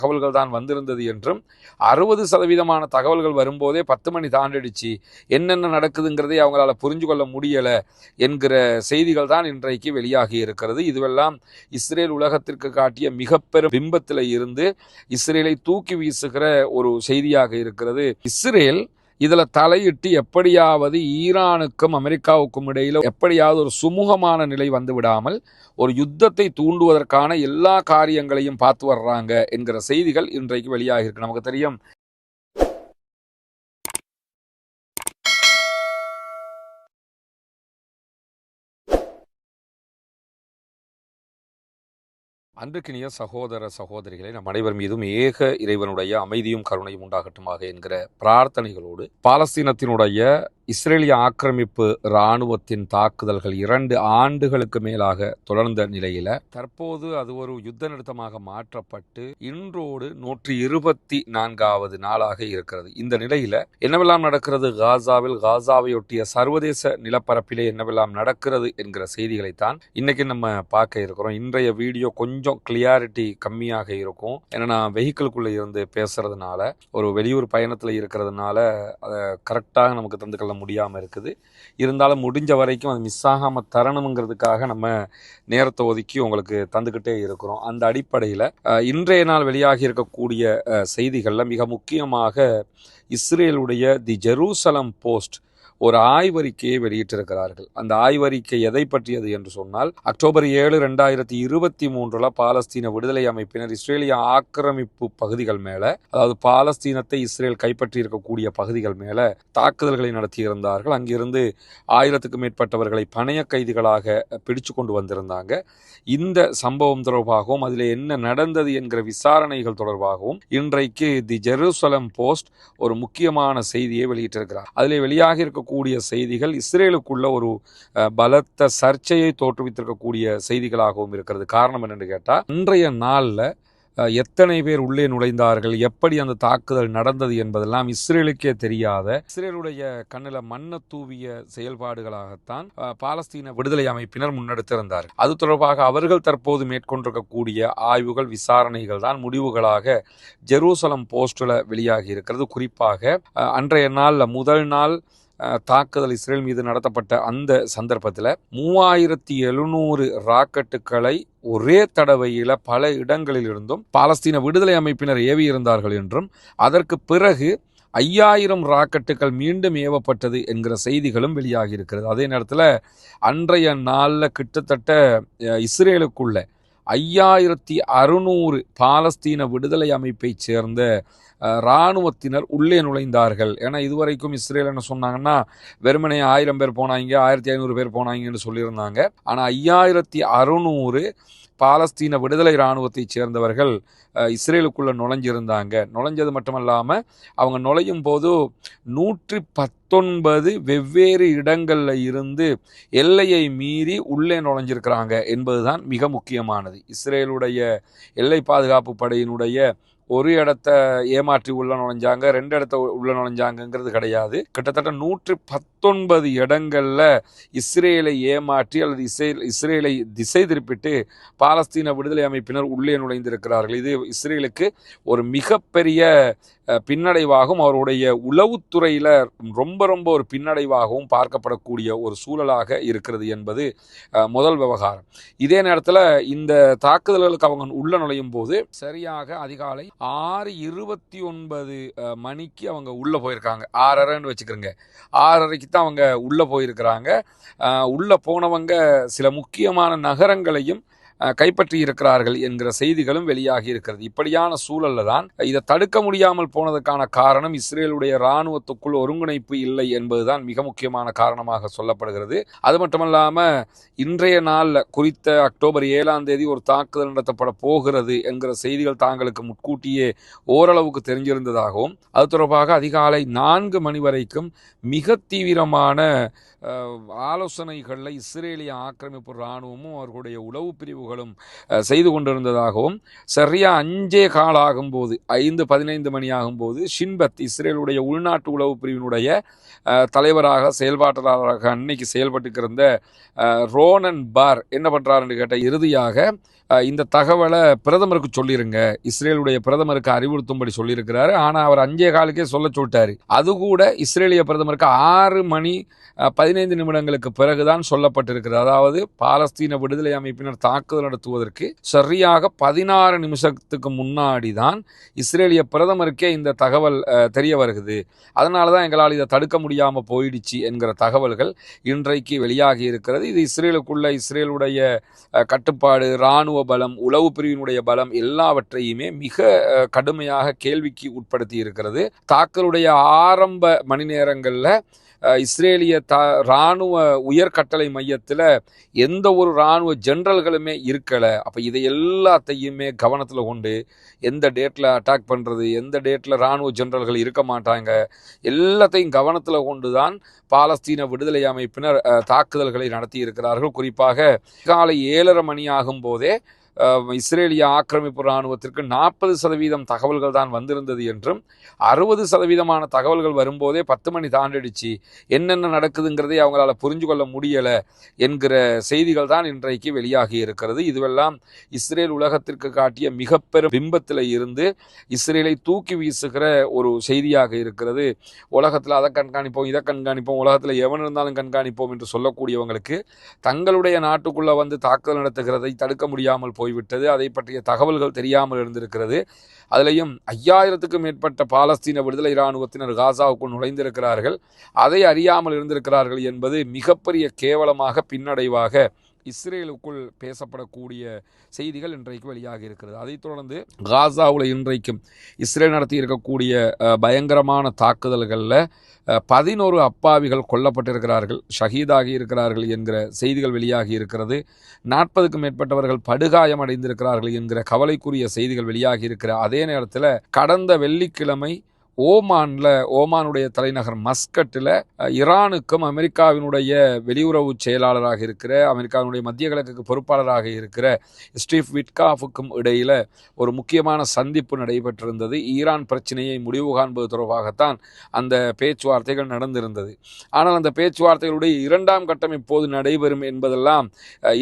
தகவல்கள் தான் வந்திருந்தது என்றும் 60% தகவல்கள் வரும்போதே 10 மணி தாண்டிடுச்சு, என்னென்ன நடக்குதுங்கிறதை அவங்களால புரிஞ்சு கொள்ள முடியலை என்கிற செய்திகள் தான் இன்றைக்கு வெளியாகி இருக்கிறது. இதுவெல்லாம் இஸ்ரேல் உலகத்திற்கு காட்டிய மிக பெரும் பிம்பத்தில் இருந்து இஸ்ரேலை தூக்கி வீசுகிற ஒரு செய்தியாக இருக்கிறது. இஸ்ரேல் இதில் தலையிட்டு எப்படியாவது ஈரானுக்கும் அமெரிக்காவுக்கும் இடையில் எப்படியாவது ஒரு சுமூகமான நிலை வந்து விடாமல் ஒரு யுத்தத்தை தூண்டுவதற்கான எல்லா காரியங்களையும் பார்த்து வர்றாங்க என்கிற செய்திகள் இன்றைக்கு வெளியாகிருக்கு. நமக்கு தெரியும், அன்றுக்கினிய சகோதர சகோதரிகளை நம் அனைவர் மீதும் ஏக இறைவனுடைய அமைதியும் கருணையும் உண்டாகட்டுமாக என்கிற பிரார்த்தனைகளோடு, பாலஸ்தீனத்தினுடைய இஸ்ரேலிய ஆக்கிரமிப்பு இராணுவத்தின் தாக்குதல்கள் 2 ஆண்டுகளுக்கு மேலாக தொடர்ந்த நிலையில தற்போது அது ஒரு யுத்த நிறுத்தமாக மாற்றப்பட்டு இன்றோடு 124வது நாளாக இருக்கிறது. இந்த நிலையில என்னவெல்லாம் நடக்கிறது காசாவில், காசாவையொட்டிய சர்வதேச நிலப்பரப்பிலே என்னவெல்லாம் நடக்கிறது என்கிற செய்திகளைத்தான் இன்னைக்கு நம்ம பார்க்க இருக்கிறோம். இன்றைய வீடியோ கொஞ்சம் கிளியாரிட்டி கம்மியாக இருக்கும். ஏன்னா நான் வெஹிக்கிள்குள்ள இருந்து பேசுறதுனால, ஒரு வெளியூர் பயணத்தில் இருக்கிறதுனால அதை கரெக்டாக நமக்கு தந்துக்கொள்ள முடியாமல் இருக்குது. இருந்தாலும் முடிஞ்ச வரைக்கும் அது மிஸ் ஆகாமல் தரணுங்கிறதுக்காக நம்ம நேரத்தை ஒதுக்கி உங்களுக்கு தந்துக்கிட்டே இருக்கிறோம். அந்த அடிப்படையில் இன்றைய நாள் வெளியாகி இருக்கக்கூடிய செய்திகளில் மிக முக்கியமாக இஸ்ரேலுடைய தி ஜெருசலம் போஸ்ட் ஒரு ஆய்வறிக்கையை வெளியிட்டிருக்கிறார்கள். அந்த ஆய்வறிக்கை எதை பற்றியது என்று சொன்னால், அக்டோபர் 7, 2023 பாலஸ்தீன விடுதலை அமைப்பினர் இஸ்ரேலிய ஆக்கிரமிப்பு பகுதிகள் மேல, அதாவது பாலஸ்தீனத்தை இஸ்ரேல் கைப்பற்றி இருக்கக்கூடிய பகுதிகள் மேல தாக்குதல்களை நடத்தியிருந்தார்கள். அங்கிருந்து 1000க்கும் மேற்பட்டவர்களை பணைய கைதிகளாக பிடிச்சு கொண்டு வந்திருந்தாங்க. இந்த சம்பவம் தொடர்பாகவும் அதில் என்ன நடந்தது என்கிற விசாரணைகள் தொடர்பாகவும் இன்றைக்கு தி ஜெருசலம் போஸ்ட் ஒரு முக்கியமான செய்தியை வெளியிட்டிருக்கிறார். அதில் வெளியாக இருக்கக்கூடிய செய்திகள் இஸ்ரேலுக்குள்ள ஒரு பலத்த சர்ச்சையை தோற்றுவித்திருக்கக்கூடிய செய்திகளாகவும் இருக்கிறது. காரணம் என்னன்னு கேட்டா, இன்றைய நாள்ல எத்தனை பேர் உள்ளே நுழைந்தார்கள், எப்படி அந்த தாக்குதல் நடந்தது என்பதெல்லாம் இஸ்ரேலுக்கே தெரியாத, இஸ்ரேலுடைய கண்ணில் மண்ண தூவிய செயல்பாடுகளாகத்தான் பாலஸ்தீன விடுதலை அமைப்பினர் முன்னெடுத்திருந்தார்கள். அது தொடர்பாக அவர்கள் தற்போது மேற்கொண்டிருக்கக்கூடிய ஆய்வுகள், விசாரணைகள் தான் முடிவுகளாக ஜெருசலம் போஸ்டில் வெளியாகி இருக்கிறது. குறிப்பாக அன்றைய நாளில் முதல் நாள் தாக்குதல் இஸ்ரேல் மீது நடத்தப்பட்ட அந்த சந்தர்ப்பத்தில் 3700 ராக்கெட்டுகளை ஒரே தடவையில் பல இடங்களில் இருந்தும் பாலஸ்தீன விடுதலை அமைப்பினர் ஏவி இருந்தார்கள் என்றும், அதற்கு பிறகு 5000 ராக்கெட்டுகள் மீண்டும் ஏவப்பட்டது என்கிற செய்திகளும் வெளியாகி இருக்கிறது. அதே நேரத்தில் அன்றைய நாளில் கிட்டத்தட்ட இஸ்ரேலுக்குள்ள 5600 பாலஸ்தீன விடுதலை அமைப்பை சேர்ந்த இராணுவத்தினர் உள்ளே நுழைந்தார்கள். ஏன்னா இதுவரைக்கும் இஸ்ரேல் என்ன சொன்னாங்கன்னா, வெறுமனே 1000 பேர் போனாங்க, 1500 பேர் போனாங்கன்னு சொல்லியிருந்தாங்க. ஆனால் 5600 பாலஸ்தீன விடுதலை இராணுவத்தை சேர்ந்தவர்கள் இஸ்ரேலுக்குள்ள நுழைஞ்சிருந்தாங்க. நுழைஞ்சது மட்டுமல்லாமல் அவங்க நுழையும் போது 119 வெவ்வேறு இடங்களில் இருந்து எல்லையை மீறி உள்ளே நுழைஞ்சிருக்கிறாங்க என்பதுதான் மிக முக்கியமானது. இஸ்ரேலுடைய எல்லை பாதுகாப்பு படையினுடைய ஒரு இடத்த ஏமாற்றி உள்ள நுழைஞ்சாங்க, 2 இடத்த உள்ள நுழைஞ்சாங்கிறது கிடையாது. கிட்டத்தட்ட 119 இடங்கள்ல இஸ்ரேலை ஏமாற்றி அல்லது இஸ்ரேலை திசை திருப்பிட்டு பாலஸ்தீன விடுதலை அமைப்பினர் உள்ளே நுழைந்திருக்கிறார்கள். இது இஸ்ரேலுக்கு ஒரு மிகப்பெரிய பின்னடைவாகவும் அவருடைய உளவுத்துறையில் ரொம்ப ஒரு பின்னடைவாகவும் பார்க்கப்படக்கூடிய ஒரு சூழலாக இருக்கிறது என்பது முதல் விவகாரம். இதே நேரத்தில் இந்த தாக்குதல்களுக்கு அவங்க உள்ள நுழையும் போது சரியாக அதிகாலை 6:29 மணிக்கு அவங்க உள்ளே போயிருக்காங்க. 6:30 வச்சுக்கிறோங்க, 6:30க்கு தான் அவங்க உள்ளே போயிருக்கிறாங்க. உள்ளே போனவங்க சில முக்கியமான நகரங்களையும் கைப்பற்றி இருக்கிறார்கள் என்கிற செய்திகளும் வெளியாகி இருக்கிறது. இப்படியான சூழல்ல தான் இதை தடுக்க முடியாமல் போனதுக்கான காரணம் இஸ்ரேலுடைய இராணுவத்துக்குள் ஒருங்கிணைப்பு இல்லை என்பதுதான் மிக முக்கியமான காரணமாக சொல்லப்படுகிறது. அது மட்டுமல்லாம இன்றைய நாளில் குறித்த அக்டோபர் 7ஆம் தேதி ஒரு தாக்குதல் நடத்தப்பட போகிறது என்கிற செய்திகள் தாங்களுக்கு முன்கூட்டியே ஓரளவுக்கு தெரிஞ்சிருந்ததாகவும், அது தொடர்பாக அதிகாலை 4 மணி வரைக்கும் மிக தீவிரமான ஆலோசனைகளில் இஸ்ரேலிய ஆக்கிரமிப்பு இராணுவமும் அவர்களுடைய உளவு பிரிவுகளும் செய்து கொண்டிருந்ததாகவும், சரியா 5:15 ஆகும்போது 5:15 மணி ஆகும்போது ஷின்பத் இஸ்ரேலுடைய உள்நாட்டு உளவு பிரிவினுடைய தலைவராக செயல்பாட்டாளராக அன்னைக்கு செயல்பட்டு இருந்த ரோனன் பார் என்ன பண்றாருன்னு கேட்ட, இறுதியாக இந்த தகவலை பிரதமருக்கு சொல்லிருங்க, இஸ்ரேலுடைய பிரதமருக்கு அறிவுறுத்தும்படி சொல்லியிருக்கிறாரு. ஆனால் அவர் 5:15க்கே சொல்ல சொல்லிட்டாரு. அது கூட இஸ்ரேலிய பிரதமருக்கு 6 மணி 15 நிமிடங்களுக்கு பிறகுதான் சொல்லப்பட்டிருக்கிறது. அதாவது பாலஸ்தீன விடுதலை அமைப்பினர் தாக்குதல் நடத்துவதற்கு சரியாக 16 நிமிஷத்துக்கு முன்னாடி தான் இஸ்ரேலிய பிரதமருக்கே இந்த தகவல் தெரிய வருகிறது. அதனால தான் எங்களால் இதை தடுக்க முடியாமல் போயிடுச்சு என்கிற தகவல்கள் இன்றைக்கு வெளியாகி இருக்கிறது. இது இஸ்ரேலுக்குள்ள இஸ்ரேலுடைய கட்டுப்பாடு, இராணுவ பலம், உளவு பிரிவினுடைய பலம் எல்லாவற்றையுமே மிக கடுமையாக கேள்விக்கு உட்படுத்தி இருக்கிறது. தாக்குதலுடைய ஆரம்ப மணி நேரங்களில் இஸ்ரேலிய இராணுவ உயர்கட்டளை மையத்தில் எந்த ஒரு இராணுவ ஜெனரல்களுமே இருக்கலை. அப்போ இதை எல்லாத்தையுமே கவனத்தில் கொண்டு எந்த டேட்டில் அட்டாக் பண்ணுறது, எந்த டேட்டில் இராணுவ ஜெனரல்கள் இருக்க மாட்டாங்க, எல்லாத்தையும் கவனத்தில் கொண்டு தான் பாலஸ்தீன விடுதலை அமைப்பினர் தாக்குதல்களை நடத்தி இருக்கிறார்கள். குறிப்பாக காலை 7:30 மணி ஆகும் போதே இஸ்ரேலிய ஆக்கிரமிப்பு இராணுவத்திற்கு 40% தகவல்கள் தான் வந்திருந்தது என்றும் 60% தகவல்கள் வரும்போதே 10 மணி தாண்டிடுச்சு, என்னென்ன நடக்குதுங்கிறதை அவங்களால புரிஞ்சு கொள்ள முடியலை என்கிற செய்திகள் தான் இன்றைக்கு வெளியாகி இருக்கிறது. இதுவெல்லாம் இஸ்ரேல் உலகத்திற்கு காட்டிய மிக பெரும் பிம்பத்தில் இருந்து இஸ்ரேலை தூக்கி வீசுகிற ஒரு செய்தியாக இருக்கிறது. உலகத்தில் அதை கண்காணிப்போம், இதை கண்காணிப்போம், உலகத்தில் எவன் இருந்தாலும் கண்காணிப்போம் என்று சொல்லக்கூடியவங்களுக்கு தங்களுடைய நாட்டுக்குள்ளே வந்து தாக்குதல் நடத்துகிறதை தடுக்க முடியாமல் போய்விட்டது. அதை பற்றிய தகவல்கள் தெரியாமல் இருந்திருக்கிறது. அதிலையும் 5000க்கும் மேற்பட்ட பாலஸ்தீன விடுதலை இராணுவத்தினர் காசாவுக்குள் நுழைந்திருக்கிறார்கள். அதை அறியாமல் இருந்திருக்கிறார்கள் என்பது மிகப்பெரிய கேவலமாக, பின்னடைவாக இஸ்ரேலுக்குள் பேசப்படக்கூடிய செய்திகள் இன்றைக்கு வெளியாக இருக்கிறது. அதைத் தொடர்ந்து காசாவில் இன்றைக்கும் இஸ்ரேல் நடத்தி இருக்கக்கூடிய பயங்கரமான தாக்குதல்களில் 11 அப்பாவிகள் கொல்லப்பட்டிருக்கிறார்கள், ஷஹீதாகி இருக்கிறார்கள் என்கிற செய்திகள் வெளியாகி இருக்கிறது. 40க்கும் மேற்பட்டவர்கள் படுகாயம் அடைந்திருக்கிறார்கள் என்கிற கவலைக்குரிய செய்திகள் வெளியாகி இருக்கிற அதே நேரத்தில் கடந்த வெள்ளிக்கிழமை ஓமானுடைய தலைநகர் மஸ்கட்டில் ஈரானுக்கும் அமெரிக்காவினுடைய வெளியுறவு செயலாளராக இருக்கிற, அமெரிக்காவினுடைய மத்திய கிழக்குக்கு பொறுப்பாளராக இருக்கிற ஸ்டீவ் விட்காஃபுக்கும் இடையில் ஒரு முக்கியமான சந்திப்பு நடைபெற்றிருந்தது. ஈரான் பிரச்சனையை முடிவு காண்பது தொடர்பாகத்தான் அந்த பேச்சுவார்த்தைகள் நடந்திருந்தது. ஆனால் அந்த பேச்சுவார்த்தைகளுடைய 2ஆம் கட்டம் எப்போது நடைபெறும் என்பதெல்லாம்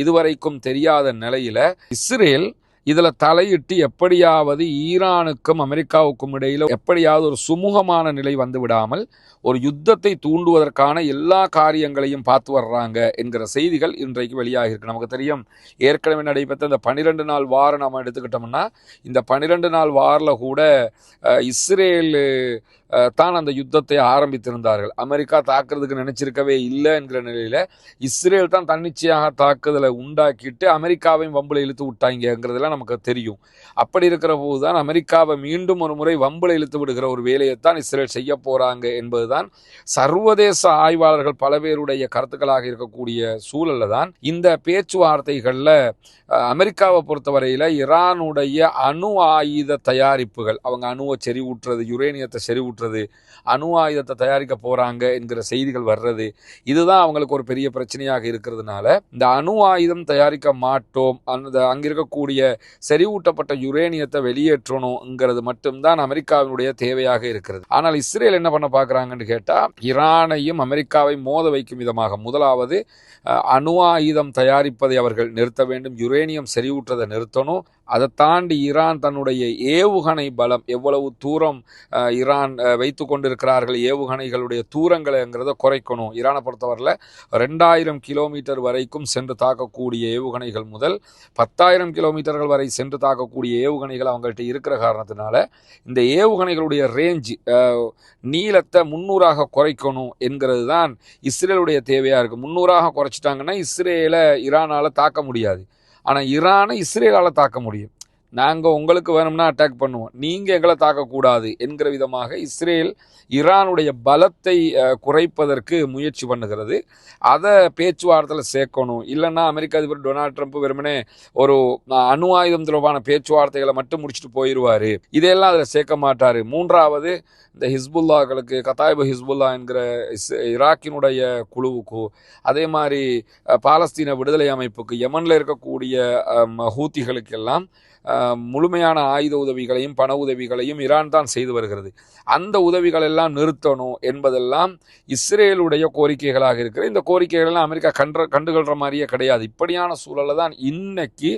இதுவரைக்கும் தெரியாத நிலையில் இஸ்ரேல் இதில் தலையிட்டு எப்படியாவது ஈரானுக்கும் அமெரிக்காவுக்கும் இடையில் எப்படியாவது ஒரு சுமூகமான நிலை வந்து விடாமல் ஒரு யுத்தத்தை தூண்டுவதற்கான எல்லா காரியங்களையும் பார்த்து வர்றாங்க என்கிற செய்திகள் இன்றைக்கு வெளியாக இருக்கு. நமக்கு தெரியும், ஏற்கனவே நடைபெற்ற இந்த 12 நாள் வாரம் நம்ம எடுத்துக்கிட்டோம்னா, இந்த 12 நாள் வாரில் கூட இஸ்ரேல் தான் அந்த யுத்தத்தை ஆரம்பித்திருந்தார்கள். அமெரிக்கா தாக்குறதுக்கு நினைச்சிருக்கவே இல்லை என்கிற நிலையில் இஸ்ரேல் தான் தன்னிச்சையாக தாக்குதலை உண்டாக்கிட்டு அமெரிக்காவையும் வம்புல இழுத்து விட்டாங்கிறதுலாம் நமக்கு தெரியும். அப்படி இருக்கிற போது தான் அமெரிக்காவை மீண்டும் ஒரு முறை வம்புல இழுத்து விடுகிற ஒரு வேலையைத்தான் இஸ்ரேல் செய்ய போகிறாங்க என்பதுதான் சர்வதேச ஆய்வாளர்கள் பல பேருடைய கருத்துக்களாக இருக்கக்கூடிய சூழலில் தான் இந்த பேச்சுவார்த்தைகளில் அமெரிக்காவை பொறுத்தவரையில் ஈரானுடைய அணு ஆயுத தயாரிப்புகள், அவங்க அணுவை செறிவூட்டுறது, யுரேனியத்தை செறிவூட்டுறது, அணு ஆயுதத்தை தயாரிக்க போகிறாங்க என்கிற செய்திகள் வர்றது, இதுதான் அவங்களுக்கு ஒரு பெரிய பிரச்சனையாக இருக்கிறதுனால இந்த அணு ஆயுதம் தயாரிக்க மாட்டோம், அங்கே இருக்கக்கூடிய செறிவூட்டப்பட்ட யுரேனியத்தை வெளியேற்றணுங்கிறது மட்டும்தான் அமெரிக்காவினுடைய தேவையாக இருக்கிறது. ஆனால் இஸ்ரேல் என்ன பண்ண பார்க்குறாங்கன்னு கேட்டால், ஈரானையும் அமெரிக்காவை மோத வைக்கும் விதமாக முதலாவது அணு ஆயுதம் தயாரிப்பதை அவர்கள் நிறுத்த வேண்டும், யுரேனியம் செறிவூற்றதை நிறுத்தணும். அதை தாண்டி ஈரான் தன்னுடைய ஏவுகணை பலம் எவ்வளவு தூரம் ஈரான் வைத்து கொண்டிருக்கிறார்கள், ஏவுகணைகளுடைய தூரங்களைங்கிறத குறைக்கணும். ஈரானை பொறுத்தவரையில் 2000 கிலோமீட்டர் வரைக்கும் சென்று தாக்கக்கூடிய ஏவுகணைகள் முதல் 10,000 கிலோமீட்டர்கள் வரை சென்று தாக்கக்கூடிய ஏவுகணைகள் அவங்கள்ட்ட இருக்கிற காரணத்தினால இந்த ஏவுகணைகளுடைய ரேஞ்ச் நீளத்தை 300ஆக குறைக்கணும் என்கிறது தான் இஸ்ரேலுடைய தேவையாக இருக்குது. 300ஆக குறைச்சிட்டாங்கன்னா இஸ்ரேலை ஈரானால் தாக்க முடியாது, ஆனால் ஈரானை இஸ்ரேலால் தாக்க முடியும். நாங்கள் உங்களுக்கு வேணும்னா அட்டாக் பண்ணுவோம், நீங்கள் எங்களை தாக்கக்கூடாது என்கிற விதமாக இஸ்ரேல் ஈரானுடைய பலத்தை குறைப்பதற்கு முயற்சி பண்ணுகிறது. அதை பேச்சுவார்த்தையில் சேர்க்கணும். இல்லைன்னா அமெரிக்க அதிபர் டொனால்ட் ட்ரம்ப் வெறுமனே ஒரு அணு ஆயுதம் தொடர்பான பேச்சுவார்த்தைகளை மட்டும் முடிச்சுட்டு போயிடுவார், இதையெல்லாம் அதில் சேர்க்க மாட்டார். மூன்றாவது, இந்த ஹிஸ்புல்லாக்களுக்கு, கத்தாயிபு ஹிஸ்புல்லா என்கிற ஈராக்கினுடைய குழுவுக்கு, அதே மாதிரி பாலஸ்தீன விடுதலை அமைப்புக்கு, யமனில் இருக்கக்கூடிய ஹூத்திகளுக்கெல்லாம் முழுமையான ஆயுத உதவிகளையும் பண உதவிகளையும் ஈரான் தான் செய்து வருகிறது. அந்த உதவிகள் எல்லாம் நிறுத்தணும் என்பதெல்லாம் இஸ்ரேலுடைய கோரிக்கைகளாக இருக்கிற இந்த கோரிக்கைகள் எல்லாம் அமெரிக்கா கண்டுகொள்கிற மாதிரியே கிடையாது. இப்படியான சூழலில் தான் இன்னைக்கு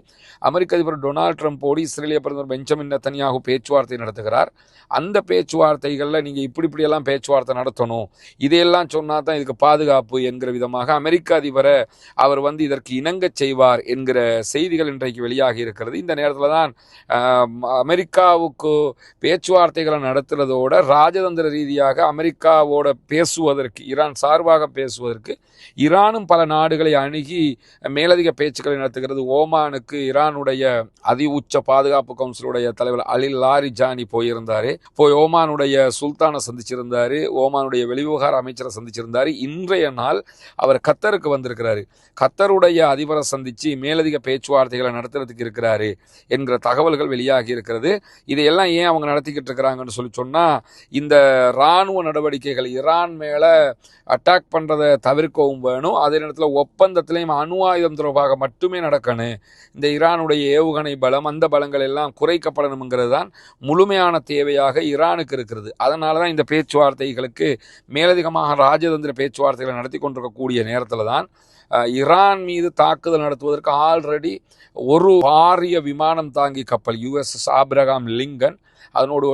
அமெரிக்க அதிபர் டொனால்ட் ட்ரம்போடு இஸ்ரேலிய பிரதமர் பெஞ்சமின் நெத்தன்யாகு பேச்சுவார்த்தை நடத்துகிறார். அந்த பேச்சுவார்த்தைகளில் நீங்கள் இப்படியெல்லாம் பேச்சுவார்த்தை நடத்தணும், இதையெல்லாம் சொன்னால் தான் இதுக்கு பாதுகாப்பு என்கிற விதமாக அமெரிக்க அதிபரை அவர் இதற்கு இணங்க செய்வார் என்கிற செய்திகள் இன்றைக்கு வெளியாகி இருக்கிறது. இந்த நேரத்தில் தான் அமெரிக்காவுக்கு பேச்சுவார்த்தைகளை நடத்துறதோட ராஜதந்திர ரீதியாக அமெரிக்காவோட பேசுவதற்கு, ஈரான் சார்பாக பேசுவதற்கு ஈரானும் பல நாடுகளை அணுகி மேலதிக பேச்சுக்களை நடத்துகிறது. ஓமானுக்கு ஈரானுடைய அதி உச்ச பாதுகாப்பு கவுன்சிலுடைய தலைவர் அலில் லாரிஜானி போயிருந்தாரு. போய் ஓமானுடைய சுல்தானை சந்திச்சிருந்தாரு, ஓமானுடைய வெளிவிவகார அமைச்சரை சந்திச்சிருந்தாரு. இன்றைய நாள் அவர் கத்தருக்கு வந்திருக்கிறாரு. கத்தருடைய அதிபரை சந்திச்சு மேலதிக பேச்சுவார்த்தைகளை நடத்துறதுக்கு இருக்கிறாரு என்கிற தகவல்கள் வெளியாகி இருக்கிறது. இதையெல்லாம் ஏன் அவங்க நடத்திக்கிட்டு இருக்கிறாங்கன்னு சொன்னா, இந்த இராணுவ நடவடிக்கைகள் ஈரான் மேல அட்டாக் பண்றதை தவிர்க்கவும் வேணும், அதே நேரத்தில் ஒப்பந்தத்திலையும் அணு ஆயுதம் தொடர்பாக மட்டுமே நடக்கணும். இந்த ஈரானுடைய ஏவுகணை பலம், அந்த பலங்கள் எல்லாம் குறைக்கப்படணுங்கிறது தான் முழுமையான தேவையாக ஈரானுக்கு இருக்கிறது. அதனால தான் இந்த பேச்சுவார்த்தைகளுக்கு மேலதிகமாக ராஜதந்திர பேச்சுவார்த்தைகளை நடத்தி கொண்டிருக்கக்கூடிய நேரத்தில் தான் ஈரான் மீது தாக்குதல் நடத்துவதற்கு ஆல்ரெடி ஒரு பாரிய விமானம் தாங்கி கப்பல் USS ஆப்ரகாம் லிங்கன், அதனோடு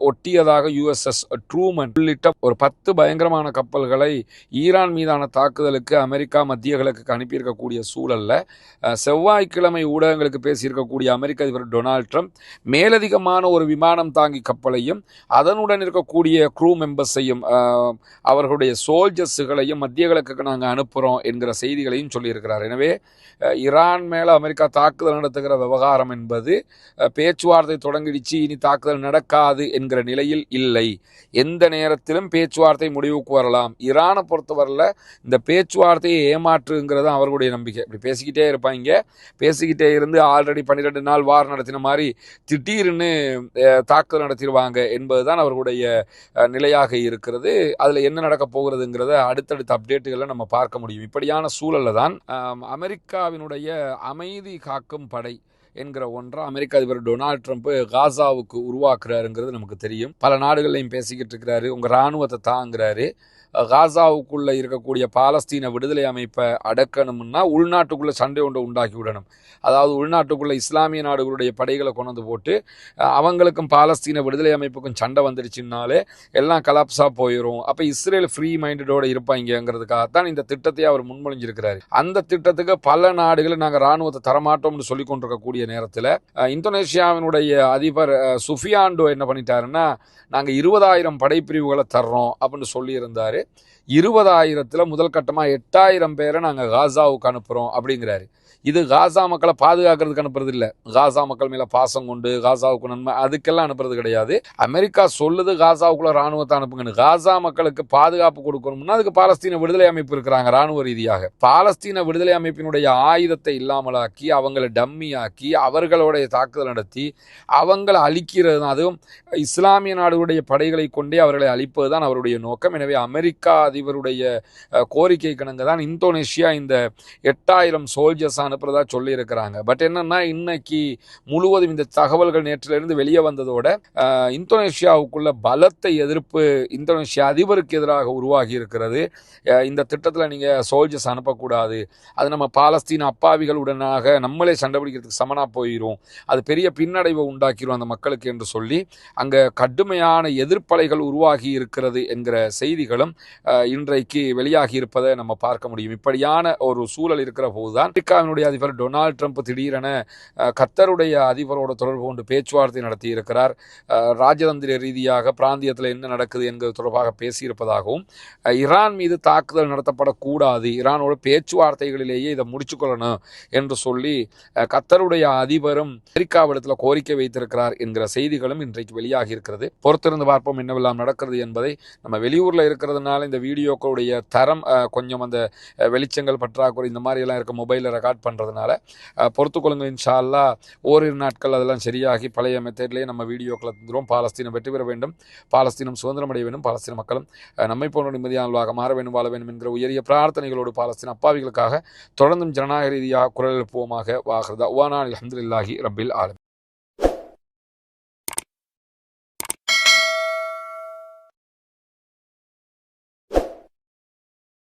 ஒட்டியதாக USS ட்ரூமன் உள்ளிட்ட ஒரு 10 பயங்கரமான கப்பல்களை ஈரான் மீதான தாக்குதலுக்கு அமெரிக்கா மத்திய கிழக்குக்கு அனுப்பியிருக்கக்கூடிய சூழல்ல செவ்வாய்க்கிழமை ஊடகங்களுக்கு பேசியிருக்கக்கூடிய அமெரிக்க அதிபர் டொனால்ட் ட்ரம்ப் மேலதிகமான ஒரு விமானம் தாங்கி கப்பலையும் அதனுடன் இருக்கக்கூடிய க்ரூ மெம்பர்ஸையும் அவர்களுடைய சோல்ஜர்ஸுகளையும் மத்திய கிழக்குக்கு நாங்கள் அனுப்புகிறோம் என்கிற செய்திகளையும் சொல்லியிருக்கிறார். எனவே ஈரான் மேலே அமெரிக்கா தாக்குதல் நடத்துகிற விவகாரம் என்பது பேச்சுவார்த்தை தொடங்கிடுச்சு, இனி தாக்குதல் நடக்காது என்கிற நிலையில் இல்லை. எந்த நேரத்திலும் பேச்சுவார்த்தை முடிவுக்கு வரலாம். ஈரானை பொறுத்தவரையில் இந்த பேச்சுவார்த்தையை ஏமாற்றுங்கிறது அவர்களுடைய நம்பிக்கை. இப்படி பேசிக்கிட்டே இருப்பாங்க, பேசிக்கிட்டே இருந்து ஆல்ரெடி 12 நாள் வார் நடத்தின மாதிரி திடீர்னு தாக்குதல் நடத்திடுவாங்க என்பதுதான் அவர்களுடைய நிலையாக இருக்கிறது. அதில் என்ன நடக்க போகிறதுங்கிறத அடுத்தடுத்த அப்டேட்டுகளை நம்ம பார்க்க முடியும். இப்படியான சூழலில் தான் அமெரிக்காவினுடைய அமைதி காக்கும் படை என்கிற ஒன்றை அமெரிக்க அதிபர் டொனால்ட் ட்ரம்ப் காசாவுக்கு உருவாக்குறாருங்கிறது நமக்கு தெரியும். பல நாடுகளையும் பேசிக்கிட்டு இருக்கிறாரு, உங்கள் இராணுவத்தை தாங்கிறாரு. காசாவுக்குள்ளே இருக்கக்கூடிய பாலஸ்தீன விடுதலை அமைப்பை அடக்கணும்னா உள்நாட்டுக்குள்ளே சண்டை ஒன்றை உண்டாக்கி விடணும். அதாவது உள்நாட்டுக்குள்ளே இஸ்லாமிய நாடுகளுடைய படைகளை கொண்டு போட்டு அவங்களுக்கும் பாலஸ்தீன விடுதலை அமைப்புக்கும் சண்டை வந்துடுச்சுன்னாலே எல்லாம் கலாப்ஸாக போயிடும். அப்போ இஸ்ரேல் ஃப்ரீ மைண்டடோடு இருப்பாங்கிறதுக்காகத்தான் இந்த திட்டத்தை அவர் முன்மொழிஞ்சிருக்கிறார். அந்த திட்டத்துக்கு பல நாடுகளை நாங்கள் இராணுவத்தை தரமாட்டோம்னு சொல்லி கொண்டிருக்கக்கூடிய நேரத்தில் இந்தோனேஷியாவினுடைய அதிபர் சுஃபியாண்டோ என்ன பண்ணிட்டாருன்னா, நாங்கள் 20,000 படைப்பிரிவுகளை தர்றோம் அப்படின்னு சொல்லியிருந்தார். 20,000 முதல் கட்டமாக 8,000 பேரை நாங்கள் காசாவுக்கு அனுப்புகிறோம் அப்படிங்கிறாரு. இது காசா மக்களை பாதுகாக்கிறதுக்கு அனுப்புறது இல்லை, காசா மக்கள் மேலே பாசம் கொண்டு காசாவுக்கு நன்மை அதுக்கெல்லாம் அனுப்புறது கிடையாது. அமெரிக்கா சொல்லுது காசாவுக்குள்ள இராணுவத்தை அனுப்புங்கன்னு. காசா மக்களுக்கு பாதுகாப்பு கொடுக்கணும்னா அதுக்கு பாலஸ்தீன விடுதலை அமைப்பு இருக்கிறாங்க. இராணுவ ரீதியாக பாலஸ்தீன விடுதலை அமைப்பினுடைய ஆயுதத்தை இல்லாமலாக்கி அவங்களை டம்மியாக்கி அவர்களுடைய தாக்குதல் நடத்தி அவங்களை அழிக்கிறது தான். அதுவும் இஸ்லாமிய நாடுகளுடைய படைகளை கொண்டே அவர்களை அழிப்பது தான் அவருடைய நோக்கம். எனவே அமெரிக்கா அதிபருடைய கோரிக்கை கிணங்க தான் இந்தோனேஷியா இந்த 8,000 சோல்ஜர்ஸ் அனுப்புறதா சொல்லி இருக்கிறாங்க. பட் என்னன்னா, இன்னைக்கு முழுவதும் இந்த தகவல்கள் நேற்றிலிருந்து வெளியே வந்ததோட இந்தோனேஷியாவுக்குள்ள பலத்த எதிர்ப்பு இந்தோனேஷியா அதிபருக்கு எதிராக உருவாகி இருக்கிறது. இந்த திட்டத்தில் நீங்க சோல்ஜர்ஸ் அனுப்பக்கூடாது, அது நம்ம பாலஸ்தீன அப்பாவிகளுடனாக நம்மளே சண்டை பிடிக்கிறதுக்கு சமனா போயிடும், அது பெரிய பின்னடைவை உண்டாக்கிடும் அந்த மக்களுக்கு என்று சொல்லி அங்க கடுமையான எதிர்ப்பலைகள் உருவாகி இருக்கிறது என்கிற செய்திகளும் இன்றைக்கு வெளியாகி இருப்பதை நம்ம பார்க்க முடியும். இப்படியான ஒரு சூழல் இருக்கிற போதுதான் அமெரிக்காவினுடைய அதிபர் டொனால்ட் ட்ரம்ப் திடீரென கத்தருடைய அதிபரோட தொடர்பு கொண்டு பேச்சுவார்த்தை நடத்தி இருக்கிறார். ராஜதந்திர ரீதியாக பிராந்தியத்தில் என்ன நடக்குது என்பது தொடர்பாக பேசியிருப்பதாகவும், ஈரான் மீது தாக்குதல் நடத்தப்படக்கூடாது, ஈரானோட பேச்சுவார்த்தைகளிலேயே இதை முடிச்சுக்கொள்ளணும் என்று சொல்லி கத்தருடைய அதிபரும் அமெரிக்காவிடத்தில் கோரிக்கை வைத்திருக்கிறார் என்கிற செய்திகளும் இன்றைக்கு வெளியாகி இருக்கிறது. பொறுத்திருந்து பார்ப்போம் என்னவெல்லாம் நடக்கிறது என்பதை. நம்ம வெளியூரில் இருக்கிறதுனால இந்த வீடியோக்களுடைய தரம் கொஞ்சம் அந்த வெளிச்சங்கள் பற்றாக்குறை இந்த மாதிரி எல்லாம் இருக்க மொபைலில் ரெக்கார்ட் பண்ணுறதுனால பொறுத்துக்கொள்ளுங்கள். இன்ஷா அல்லாஹ் ஓரிரு நாட்கள் அதெல்லாம் சரியாகி பழைய மெத்தட்லேயே நம்ம வீடியோக்களை தந்துடும். பாலஸ்தீனம் வெற்றி பெற வேண்டும், பாலஸ்தீனம் சுதந்திரம் அடைய வேண்டும், பாலஸ்தீன மக்களும் நம்மை போன்ற நிம்மதியானவர்களாக மாற வேண்டும், வாழ வேண்டும் என்கிற உயரிய பிரார்த்தனைகளோடு பாலஸ்தீன அப்பாவிகளுக்காக தொடர்ந்தும் ஜனநாயக ரீதியாக குரல் எழுப்புவோமாக. வாஹிர் தஅவானா அல்ஹம்துலில்லாஹி ரப்பில் ஆலமீன்.